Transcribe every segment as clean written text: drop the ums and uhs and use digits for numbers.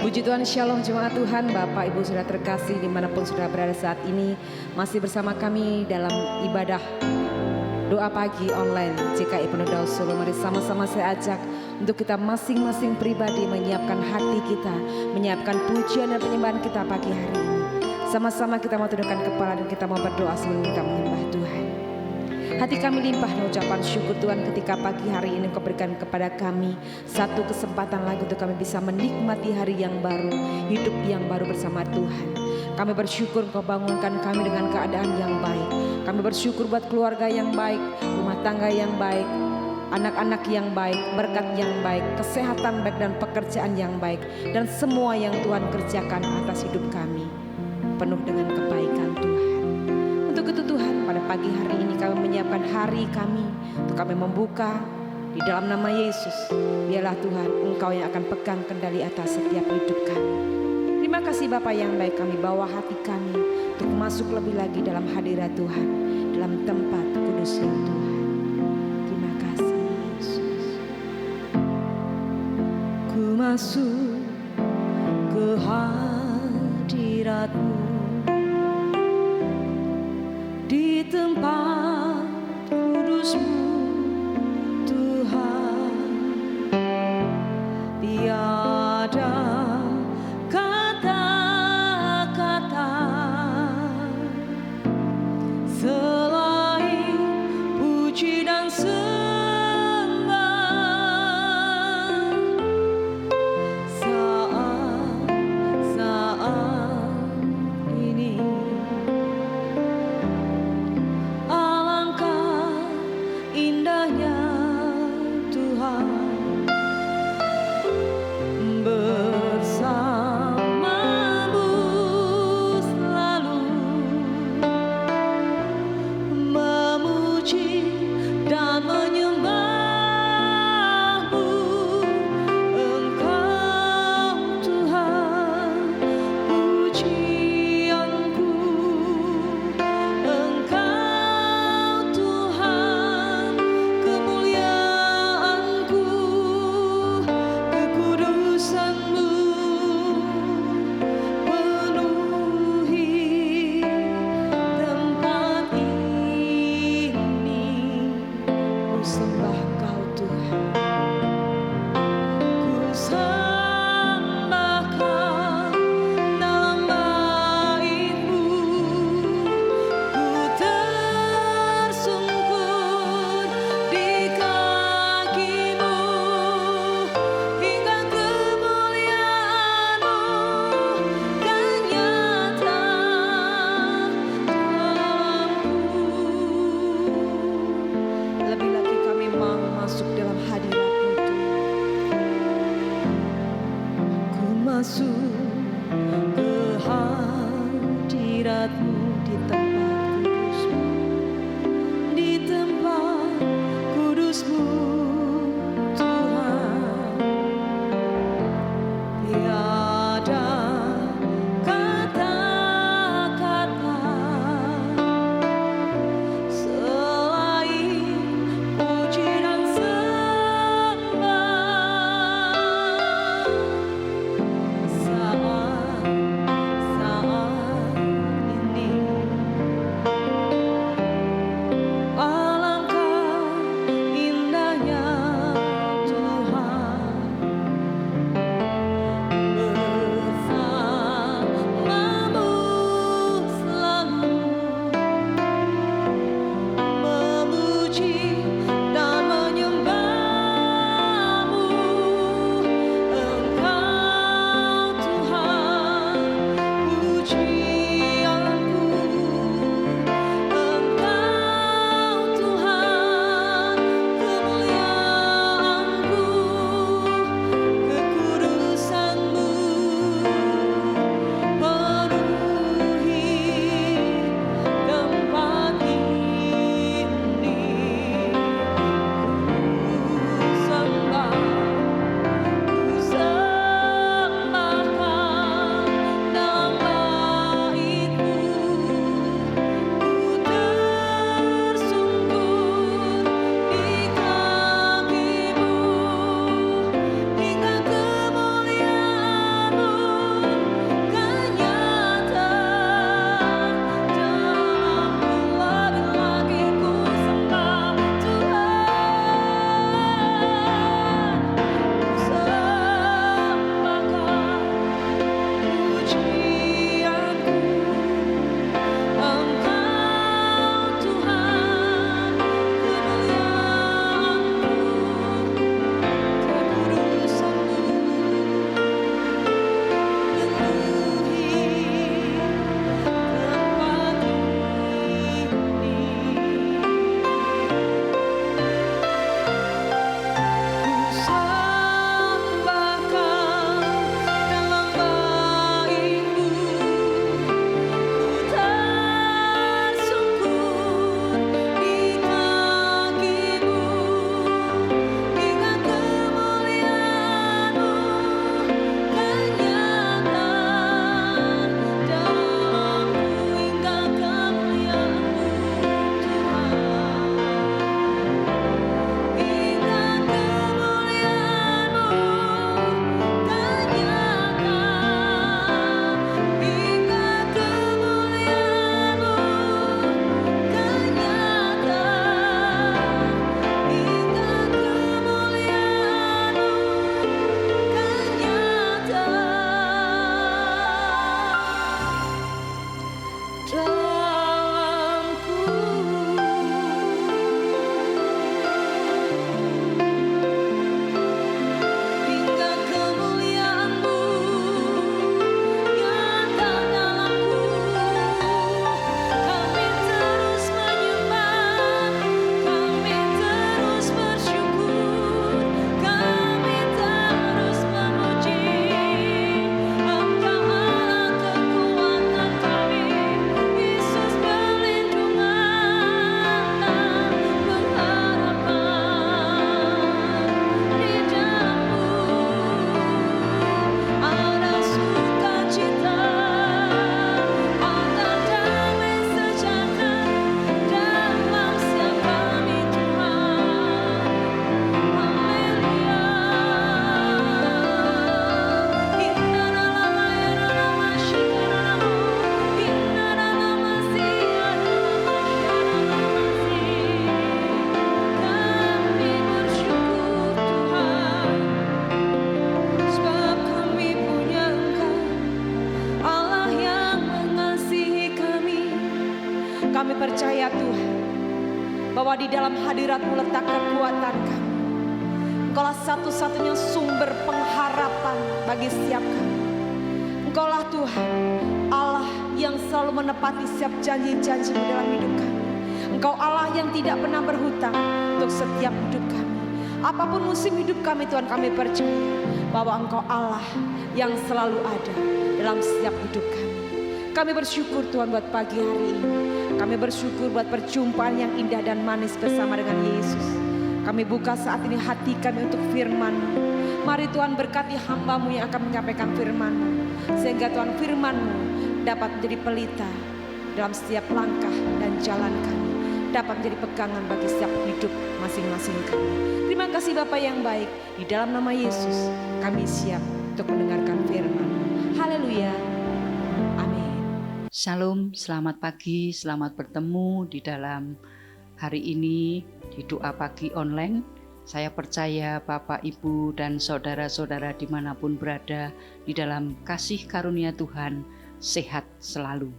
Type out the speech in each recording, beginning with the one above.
Puji Tuhan, Shalom jemaat Tuhan, Bapak Ibu Saudara terkasih dimanapun Saudara berada saat ini. Masih bersama kami dalam ibadah doa pagi online GKI Penodau Solo. Mari sama-sama saya ajak untuk kita masing-masing pribadi menyiapkan hati kita, menyiapkan pujian dan penyembahan kita pagi hari ini. Sama-sama kita mau tundukkan kepala dan kita mau berdoa sebelum kita menyembah Tuhan. Hati kami limpah dengan ucapan syukur Tuhan ketika pagi hari ini Kau berikan kepada kami satu kesempatan lagi untuk kami bisa menikmati hari yang baru, hidup yang baru bersama Tuhan. Kami bersyukur Kau bangunkan kami dengan keadaan yang baik. Kami bersyukur buat keluarga yang baik, rumah tangga yang baik, anak-anak yang baik, berkat yang baik, kesehatan baik dan pekerjaan yang baik. Dan semua yang Tuhan kerjakan atas hidup kami penuh dengan kebaikan Tuhan. Untuk itu Tuhan, pada pagi hari ini kami menyiapkan hari kami untuk kami membuka di dalam nama Yesus. Biarlah Tuhan Engkau yang akan pegang kendali atas setiap hidup kami. Terima kasih Bapa yang baik, kami bawa hati kami untuk masuk lebih lagi dalam hadirat Tuhan, dalam tempat kudusnya Tuhan. Terima kasih Yesus. Ku masuk ke hadirat-Mu di tempat kudus-Mu Tuhan. Tiada kata-kata selain puji dan sembah. Saat ini alangkah indahnya Tuhan bersama-Mu selalu memuji dan menyembah-Mu. Engkau Tuhan pujianku, Engkau Tuhan kemuliaanku, kekudusan-Mu penuhi tempat ini. Ku sembah Kau Tuhan, ku sembah Kau dalam bait-Mu. Ku tersungkur di kaki-Mu hingga kemuliaan-Mu kan nyata dalamku. Lebih lagi kami mau masuk dalam hadirat-Mu Tuhan. Ku masuk ke hadirat-Mu di tempat kudus-Mu, di tempat kudus-Mu Tuhan. Tiada kata-kata selain puji dan sembah. Saat ini bahwa di dalam hadirat-Mu letak kekuatan kami. Engkaulah satu-satunya sumber pengharapan bagi setiap kami. Engkaulah Tuhan, Allah yang selalu menepati setiap janji-janji-Mu dalam hidup kami. Engkau Allah yang tidak pernah berhutang untuk setiap hidup kami. Apapun musim hidup kami Tuhan, kami percaya bahwa Engkau Allah yang selalu ada dalam setiap hidup kami. Kami bersyukur Tuhan buat pagi hari ini. Kami bersyukur buat perjumpaan yang indah dan manis bersama dengan Yesus. Kami buka saat ini hati kami untuk firman-Mu. Mari Tuhan berkati hamba-Mu yang akan menyampaikan firman-Mu. Sehingga Tuhan firman-Mu dapat menjadi pelita dalam setiap langkah dan jalan kami. Dapat menjadi pegangan bagi setiap hidup masing-masing kami. Terima kasih Bapa yang baik. Di dalam nama Yesus kami siap untuk mendengarkan firman-Mu. Haleluya. Amin. Shalom, selamat pagi, selamat bertemu di dalam hari ini di doa pagi online. Saya percaya Bapak, Ibu, dan saudara-saudara dimanapun berada di dalam kasih karunia Tuhan sehat selalu.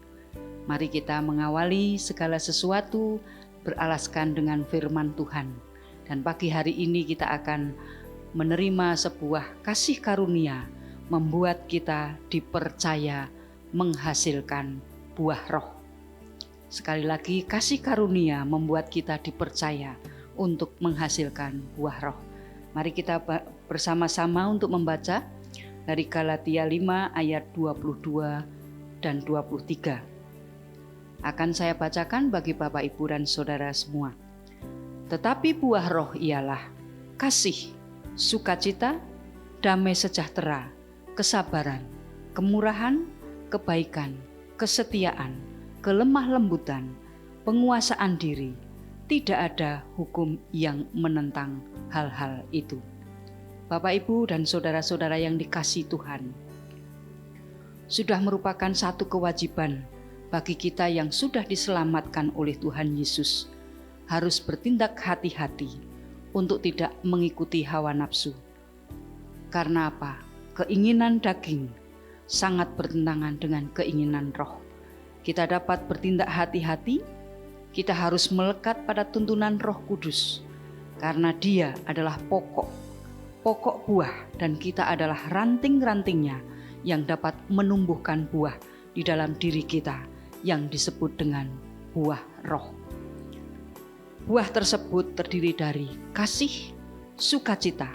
Mari kita mengawali segala sesuatu beralaskan dengan firman Tuhan. Dan pagi hari ini kita akan menerima sebuah kasih karunia membuat kita dipercaya menghasilkan buah roh. Sekali lagi, kasih karunia membuat kita dipercaya untuk menghasilkan buah roh. Mari kita bersama-sama untuk membaca dari Galatia 5 ayat 22 dan 23. Akan saya bacakan bagi Bapak, Ibu, dan saudara semua. Tetapi buah roh ialah kasih, sukacita, damai sejahtera, kesabaran, kemurahan, kebaikan, kesetiaan, kelemah lembutan, penguasaan diri. Tidak ada hukum yang menentang hal-hal itu. Bapak, Ibu, dan saudara-saudara yang dikasihi Tuhan, sudah merupakan satu kewajiban bagi kita yang sudah diselamatkan oleh Tuhan Yesus, harus bertindak hati-hati untuk tidak mengikuti hawa nafsu. Karena apa? Keinginan daging sangat bertentangan dengan keinginan roh. Kita dapat bertindak hati-hati, kita harus melekat pada tuntunan Roh Kudus, karena Dia adalah pokok buah, dan kita adalah ranting-rantingnya yang dapat menumbuhkan buah di dalam diri kita yang disebut dengan buah roh. Buah tersebut terdiri dari kasih, sukacita,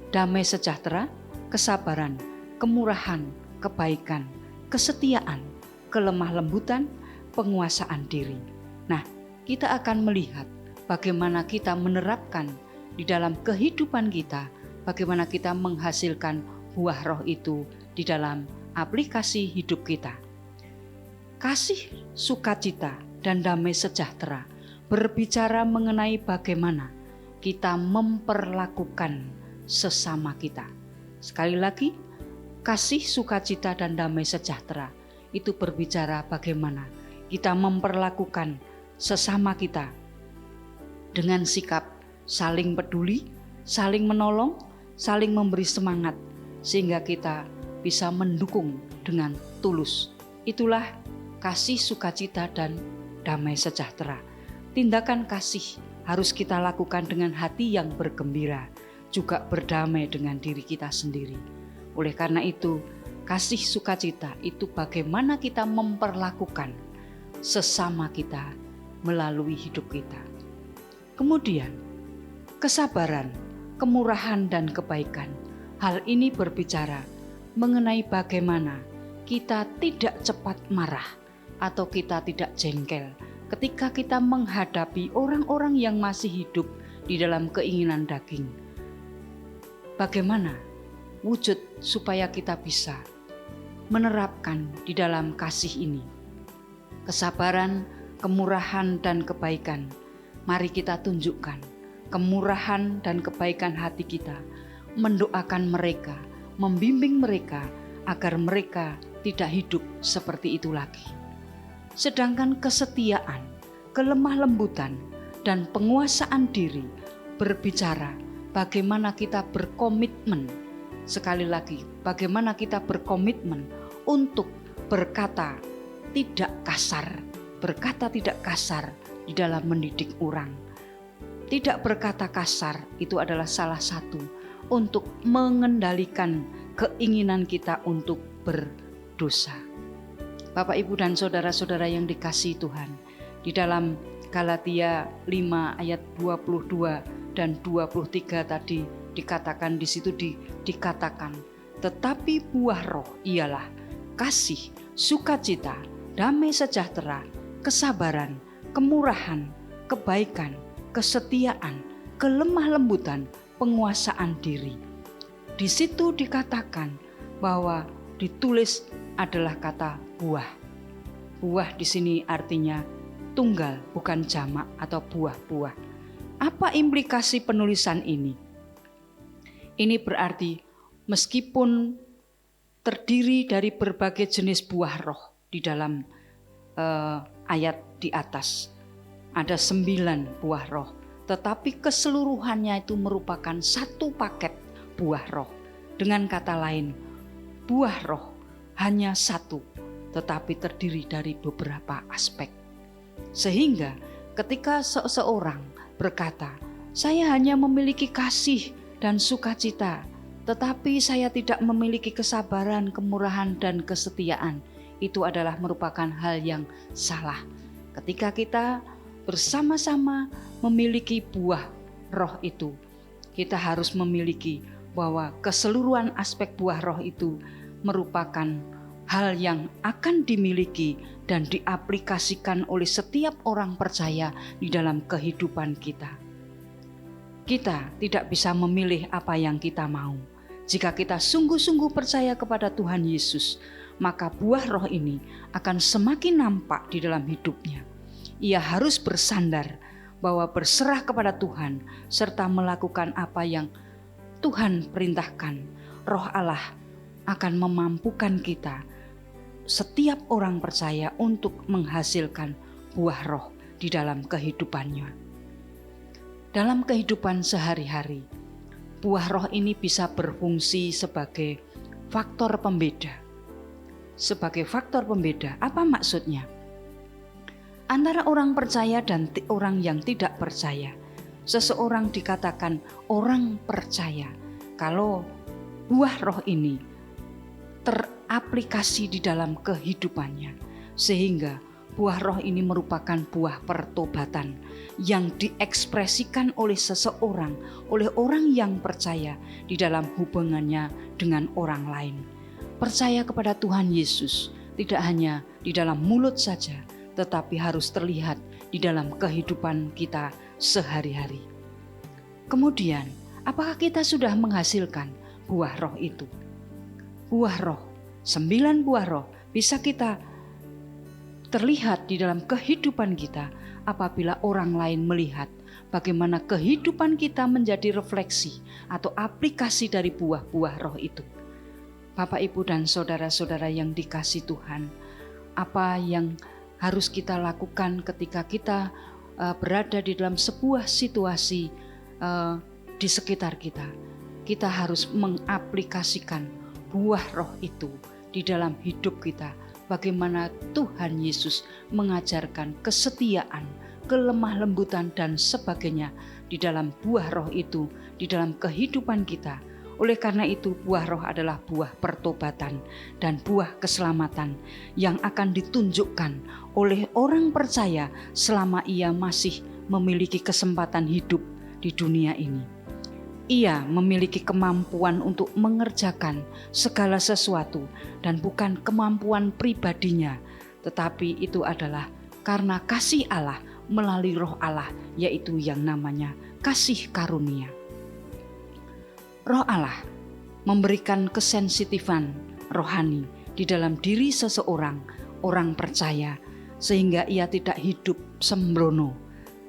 damai sejahtera, kesabaran, kemurahan, kebaikan, kesetiaan, kelemah lembutan, penguasaan diri. Nah, kita akan melihat bagaimana kita menerapkan di dalam kehidupan kita, bagaimana kita menghasilkan buah roh itu di dalam aplikasi hidup kita. Kasih, sukacita, dan damai sejahtera berbicara mengenai bagaimana kita memperlakukan sesama kita. Sekali lagi, kasih, sukacita, dan damai sejahtera itu berbicara bagaimana kita memperlakukan sesama kita dengan sikap saling peduli, saling menolong, saling memberi semangat, sehingga kita bisa mendukung dengan tulus. Itulah kasih, sukacita, dan damai sejahtera. Tindakan kasih harus kita lakukan dengan hati yang bergembira, juga berdamai dengan diri kita sendiri. Oleh karena itu, kasih, sukacita itu bagaimana kita memperlakukan sesama kita melalui hidup kita. Kemudian, kesabaran, kemurahan, dan kebaikan. Hal ini berbicara mengenai bagaimana kita tidak cepat marah atau kita tidak jengkel ketika kita menghadapi orang-orang yang masih hidup di dalam keinginan daging. Bagaimana wujud supaya kita bisa menerapkan di dalam kasih ini? Kesabaran, kemurahan, dan kebaikan. Mari kita tunjukkan kemurahan dan kebaikan hati kita, mendoakan mereka, membimbing mereka agar mereka tidak hidup seperti itu lagi. Sedangkan kesetiaan, kelemah lembutan, dan penguasaan diri berbicara bagaimana kita berkomitmen. Sekali lagi, bagaimana kita berkomitmen untuk berkata tidak kasar di dalam mendidik orang, tidak berkata kasar itu adalah salah satu untuk mengendalikan keinginan kita untuk berdosa. Bapak, Ibu, dan saudara-saudara yang dikasihi Tuhan, di dalam Galatia 5 ayat 22 dan 23 tadi dikatakan, di situ dikatakan, tetapi buah roh ialah kasih, sukacita, damai sejahtera, kesabaran, kemurahan, kebaikan, kesetiaan, kelemah lembutan, penguasaan diri. Di situ dikatakan bahwa ditulis adalah kata buah. Buah di sini artinya tunggal, bukan jamak atau buah-buah. Apa implikasi penulisan ini? Ini berarti meskipun terdiri dari berbagai jenis buah roh di dalam ayat di atas, ada 9 buah roh, tetapi keseluruhannya itu merupakan satu paket buah roh. Dengan kata lain, buah roh hanya satu, tetapi terdiri dari beberapa aspek. Sehingga ketika seseorang berkata, saya hanya memiliki kasih dan sukacita, tetapi saya tidak memiliki kesabaran, kemurahan, dan kesetiaan, itu adalah merupakan hal yang salah. Ketika kita bersama-sama memiliki buah roh itu, kita harus memiliki bahwa keseluruhan aspek buah roh itu merupakan hal yang akan dimiliki dan diaplikasikan oleh setiap orang percaya di dalam kehidupan kita. Kita tidak bisa memilih apa yang kita mau. Jika kita sungguh-sungguh percaya kepada Tuhan Yesus, maka buah roh ini akan semakin nampak di dalam hidupnya. Ia harus bersandar bahwa berserah kepada Tuhan serta melakukan apa yang Tuhan perintahkan. Roh Allah akan memampukan kita, setiap orang percaya, untuk menghasilkan buah roh di dalam kehidupannya. Dalam kehidupan sehari-hari, buah roh ini bisa berfungsi sebagai faktor pembeda. Sebagai faktor pembeda, apa maksudnya? Antara orang percaya dan orang yang tidak percaya. Seseorang dikatakan orang percaya kalau buah roh ini teraplikasi di dalam kehidupannya, sehingga buah roh ini merupakan buah pertobatan yang diekspresikan oleh seseorang, oleh orang yang percaya di dalam hubungannya dengan orang lain. Percaya kepada Tuhan Yesus tidak hanya di dalam mulut saja, tetapi harus terlihat di dalam kehidupan kita sehari-hari. Kemudian, apakah kita sudah menghasilkan buah roh itu? Buah roh, 9 buah roh bisa kita terlihat di dalam kehidupan kita apabila orang lain melihat bagaimana kehidupan kita menjadi refleksi atau aplikasi dari buah-buah roh itu. Bapak, Ibu, dan saudara-saudara yang dikasihi Tuhan, apa yang harus kita lakukan ketika kita berada di dalam sebuah situasi di sekitar kita? Kita harus mengaplikasikan buah roh itu di dalam hidup kita. Bagaimana Tuhan Yesus mengajarkan kesetiaan, kelemah lembutan, dan sebagainya di dalam buah roh itu, di dalam kehidupan kita. Oleh karena itu, buah roh adalah buah pertobatan dan buah keselamatan yang akan ditunjukkan oleh orang percaya selama ia masih memiliki kesempatan hidup di dunia ini. Ia memiliki kemampuan untuk mengerjakan segala sesuatu dan bukan kemampuan pribadinya, tetapi itu adalah karena kasih Allah melalui roh Allah, yaitu yang namanya kasih karunia. Roh Allah memberikan kesensitifan rohani di dalam diri seseorang, orang percaya, sehingga ia tidak hidup sembrono,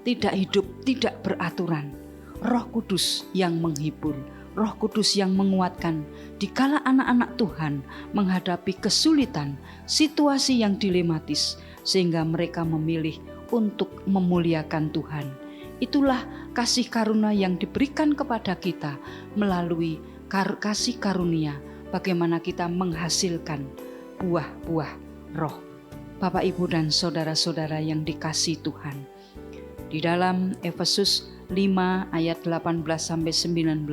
tidak hidup tidak beraturan. Roh Kudus yang menghibur, Roh Kudus yang menguatkan dikala anak-anak Tuhan menghadapi kesulitan, situasi yang dilematis, sehingga mereka memilih untuk memuliakan Tuhan. Itulah kasih karunia yang diberikan kepada kita melalui kasih karunia, bagaimana kita menghasilkan buah-buah roh. Bapak, Ibu, dan saudara-saudara yang dikasihi Tuhan, di dalam Efesus 5 ayat 18-19.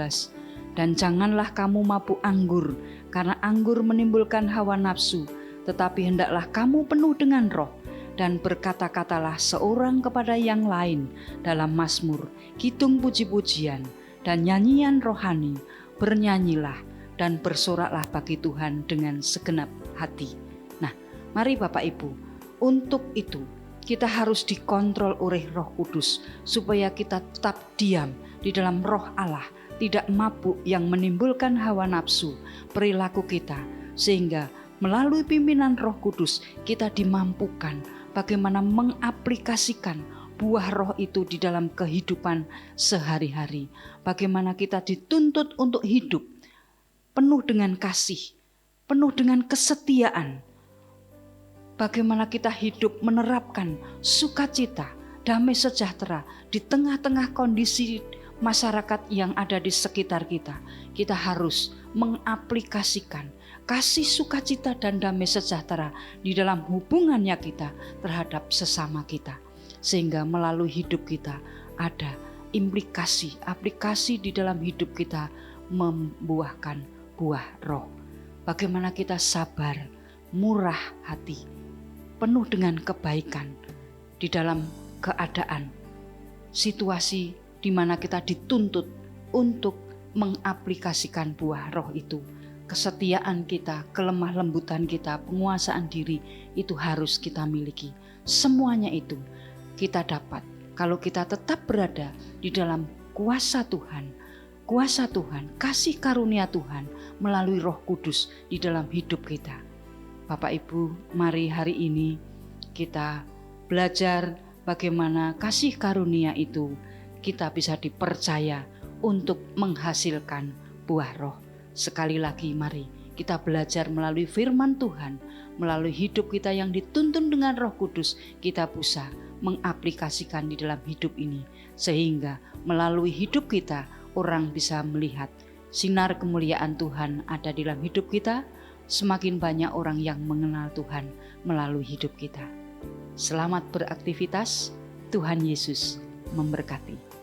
Dan janganlah kamu mabuk anggur, karena anggur menimbulkan hawa nafsu, tetapi hendaklah kamu penuh dengan roh, dan berkata-katalah seorang kepada yang lain dalam mazmur, kidung puji-pujian, dan nyanyian rohani. Bernyanyilah dan bersoraklah bagi Tuhan dengan segenap hati. Nah, mari Bapak Ibu, untuk itu kita harus dikontrol oleh Roh Kudus, supaya kita tetap diam di dalam roh Allah, tidak mabuk yang menimbulkan hawa nafsu perilaku kita, sehingga melalui pimpinan Roh Kudus kita dimampukan bagaimana mengaplikasikan buah roh itu di dalam kehidupan sehari-hari. Bagaimana kita dituntut untuk hidup penuh dengan kasih, penuh dengan kesetiaan. Bagaimana kita hidup menerapkan sukacita, damai sejahtera di tengah-tengah kondisi masyarakat yang ada di sekitar kita. Kita harus mengaplikasikan kasih, sukacita, dan damai sejahtera di dalam hubungannya kita terhadap sesama kita. Sehingga melalui hidup kita ada aplikasi di dalam hidup kita membuahkan buah roh. Bagaimana kita sabar, murah hati, penuh dengan kebaikan di dalam keadaan situasi di mana kita dituntut untuk mengaplikasikan buah roh itu. Kesetiaan kita, kelemah lembutan kita, penguasaan diri itu harus kita miliki. Semuanya itu kita dapat kalau kita tetap berada di dalam kuasa Tuhan, kasih karunia Tuhan melalui Roh Kudus di dalam hidup kita. Bapak Ibu, mari hari ini kita belajar bagaimana kasih karunia itu kita bisa dipercaya untuk menghasilkan buah roh. Sekali lagi mari kita belajar melalui firman Tuhan, melalui hidup kita yang dituntun dengan Roh Kudus, kita bisa mengaplikasikan di dalam hidup ini, sehingga melalui hidup kita orang bisa melihat sinar kemuliaan Tuhan ada di dalam hidup kita. Semakin banyak orang yang mengenal Tuhan melalui hidup kita. Selamat beraktivitas, Tuhan Yesus memberkati.